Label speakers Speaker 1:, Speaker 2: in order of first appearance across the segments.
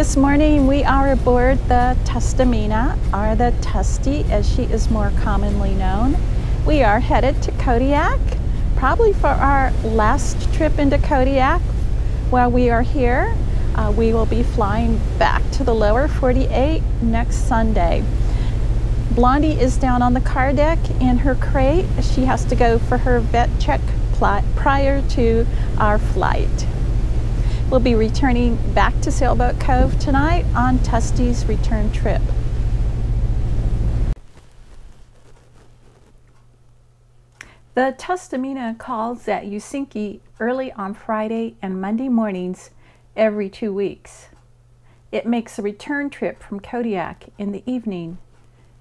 Speaker 1: This morning we are aboard the Tustumena, or the Tusty as she is more commonly known. We are headed to Kodiak, probably for our last trip into Kodiak. While we are here, we will be flying back to the lower 48 next Sunday. Blondie is down on the car deck in her crate. She has to go for her vet check prior to our flight. We'll be returning back to Sailboat Cove tonight on Tusty's return trip. The Tustumena calls at Helsinki early on Friday and Monday mornings every 2 weeks. It makes a return trip from Kodiak in the evening,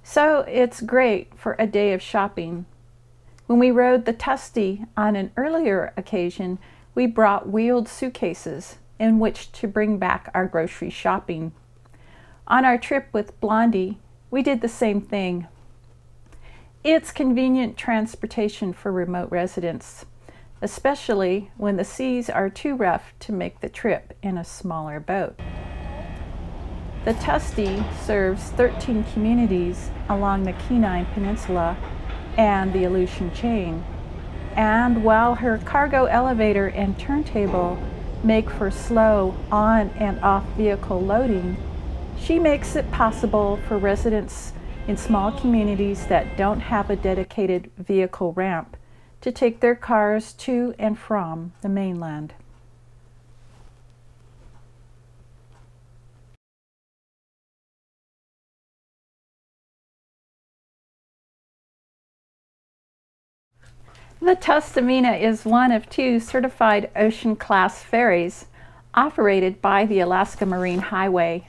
Speaker 1: so it's great for a day of shopping. When we rode the Tusty on an earlier occasion, we brought wheeled suitcases in which to bring back our grocery shopping. On our trip with Blondie, we did the same thing. It's convenient transportation for remote residents, especially when the seas are too rough to make the trip in a smaller boat. The Tusty serves 13 communities along the Kenai Peninsula and the Aleutian Chain, and while her cargo elevator and turntable make for slow on and off vehicle loading, she makes it possible for residents in small communities that don't have a dedicated vehicle ramp to take their cars to and from the mainland. The Tustumena is one of 2 certified ocean-class ferries operated by the Alaska Marine Highway.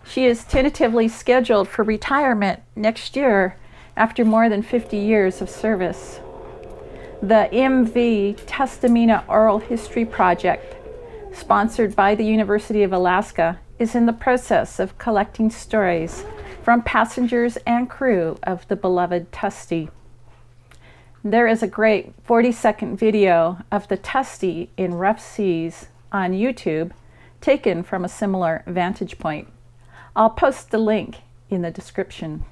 Speaker 1: She is tentatively scheduled for retirement next year after more than 50 years of service. The MV Tustumena Oral History Project, sponsored by the University of Alaska, is in the process of collecting stories from passengers and crew of the beloved Tusty. There is a great 40-second video of the Tusty in rough seas on YouTube, taken from a similar vantage point. I'll post the link in the description.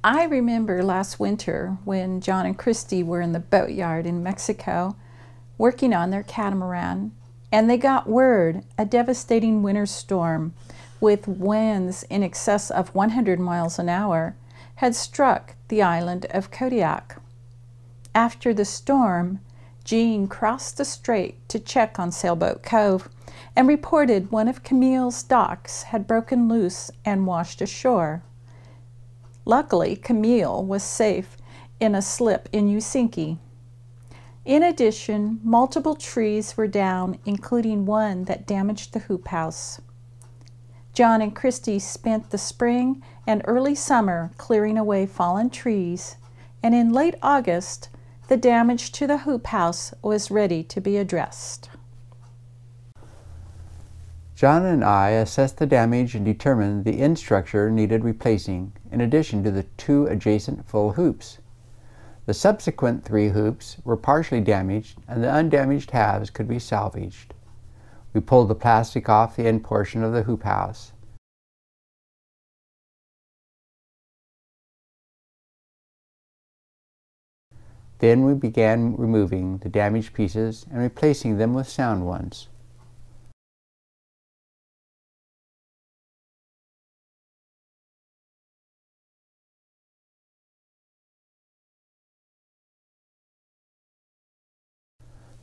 Speaker 1: I remember last winter when John and Christy were in the boatyard in Mexico working on their catamaran, and they got word a devastating winter storm with winds in excess of 100 miles an hour had struck the island of Kodiak. After the storm, Jean crossed the strait to check on Sailboat Cove and reported one of Camille's docks had broken loose and washed ashore. Luckily, Camille was safe in a slip in Helsinki. In addition, multiple trees were down, including one that damaged the hoop house. John and Christy spent the spring and early summer clearing away fallen trees, and in late August, the damage to the hoop house was ready to be addressed.
Speaker 2: John and I assessed the damage and determined the end structure needed replacing, in addition to the 2 adjacent full hoops. The subsequent 3 hoops were partially damaged, and the undamaged halves could be salvaged. We pulled the plastic off the end portion of the hoop house. Then we began removing the damaged pieces and replacing them with sound ones.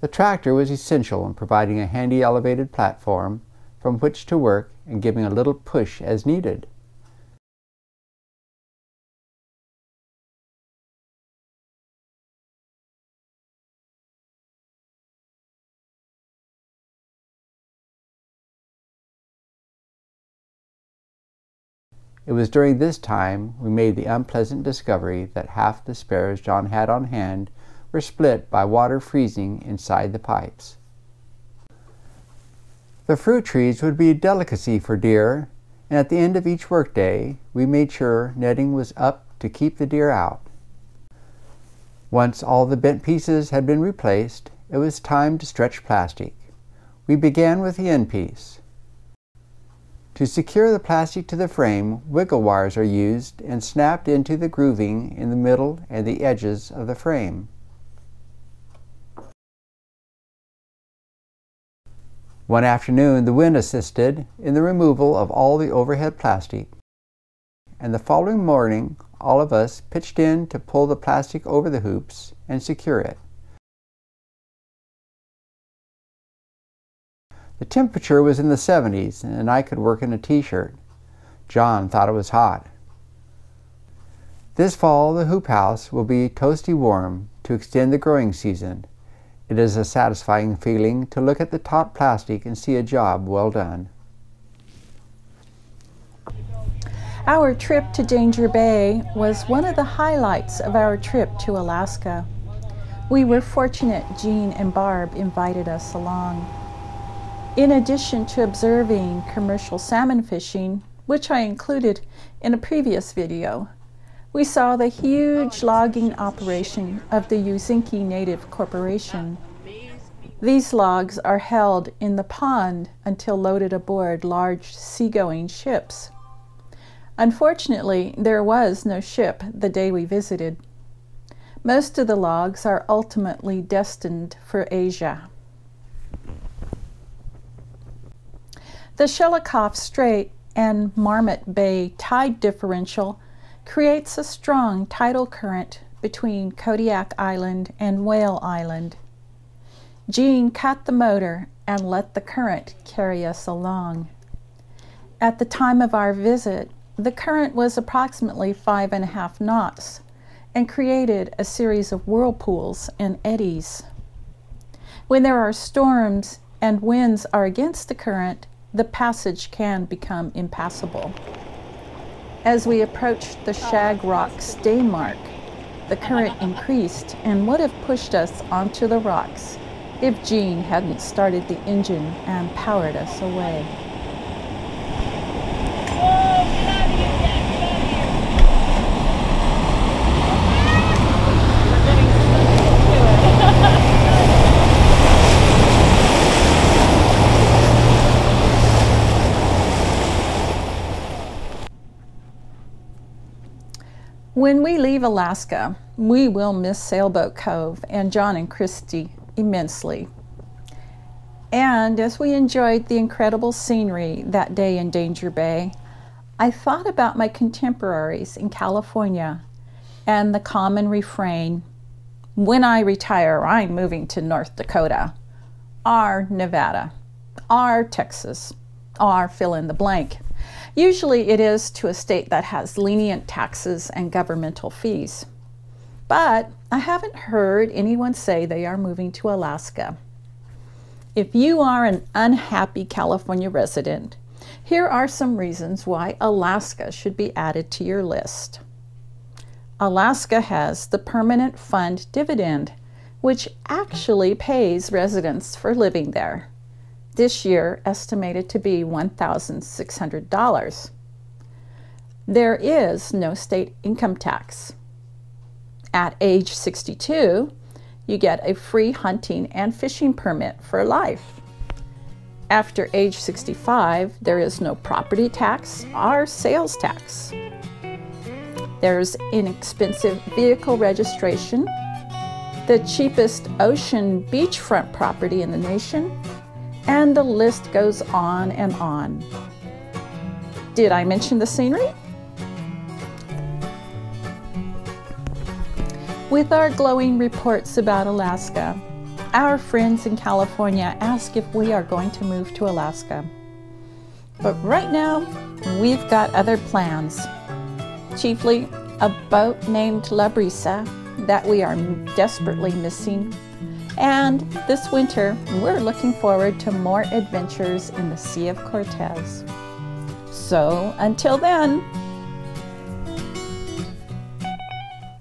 Speaker 2: The tractor was essential in providing a handy elevated platform from which to work and giving a little push as needed. It was during this time we made the unpleasant discovery that half the spares John had on hand were split by water freezing inside the pipes. The fruit trees would be a delicacy for deer, and at the end of each workday we made sure netting was up to keep the deer out. Once all the bent pieces had been replaced, it was time to stretch plastic. We began with the end piece. To secure the plastic to the frame, wiggle wires are used and snapped into the grooving in the middle and the edges of the frame. One afternoon, the wind assisted in the removal of all the overhead plastic, and the following morning, all of us pitched in to pull the plastic over the hoops and secure it. The temperature was in the 70s, and I could work in a t-shirt. John thought it was hot. This fall, the hoop house will be toasty warm to extend the growing season. It is a satisfying feeling to look at the taut plastic and see a job well done.
Speaker 1: Our trip to Danger Bay was one of the highlights of our trip to Alaska. We were fortunate Jean and Barb invited us along. In addition to observing commercial salmon fishing, which I included in a previous video, we saw the huge logging operation of the Uzinki Native Corporation. These logs are held in the pond until loaded aboard large seagoing ships. Unfortunately, there was no ship the day we visited. Most of the logs are ultimately destined for Asia. The Shelikof Strait and Marmot Bay tide differential creates a strong tidal current between Kodiak Island and Whale Island. Jean cut the motor and let the current carry us along. At the time of our visit, the current was approximately 5.5 knots and created a series of whirlpools and eddies. When there are storms and winds are against the current, the passage can become impassable. As we approached the Shag Rocks day mark, the current increased and would have pushed us onto the rocks if Jean hadn't started the engine and powered us away. When we leave Alaska, we will miss Sailboat Cove and John and Christy immensely. And as we enjoyed the incredible scenery that day in Danger Bay, I thought about my contemporaries in California and the common refrain, "When I retire, I'm moving to North Dakota, or Nevada, or Texas, or fill in the blank." Usually it is to a state that has lenient taxes and governmental fees. But I haven't heard anyone say they are moving to Alaska. If you are an unhappy California resident, here are some reasons why Alaska should be added to your list. Alaska has the permanent fund dividend, which actually pays residents for living there. This year estimated to be $1,600. There is no state income tax. At age 62, you get a free hunting and fishing permit for life. After age 65, there is no property tax or sales tax. There's inexpensive vehicle registration, the cheapest ocean beachfront property in the nation, and the list goes on and on. Did I mention the scenery? With our glowing reports about Alaska, our friends in California ask if we are going to move to Alaska. But right now, we've got other plans. Chiefly a boat named La Brisa that we are desperately missing. And this winter, we're looking forward to more adventures in the Sea of Cortez. So until then,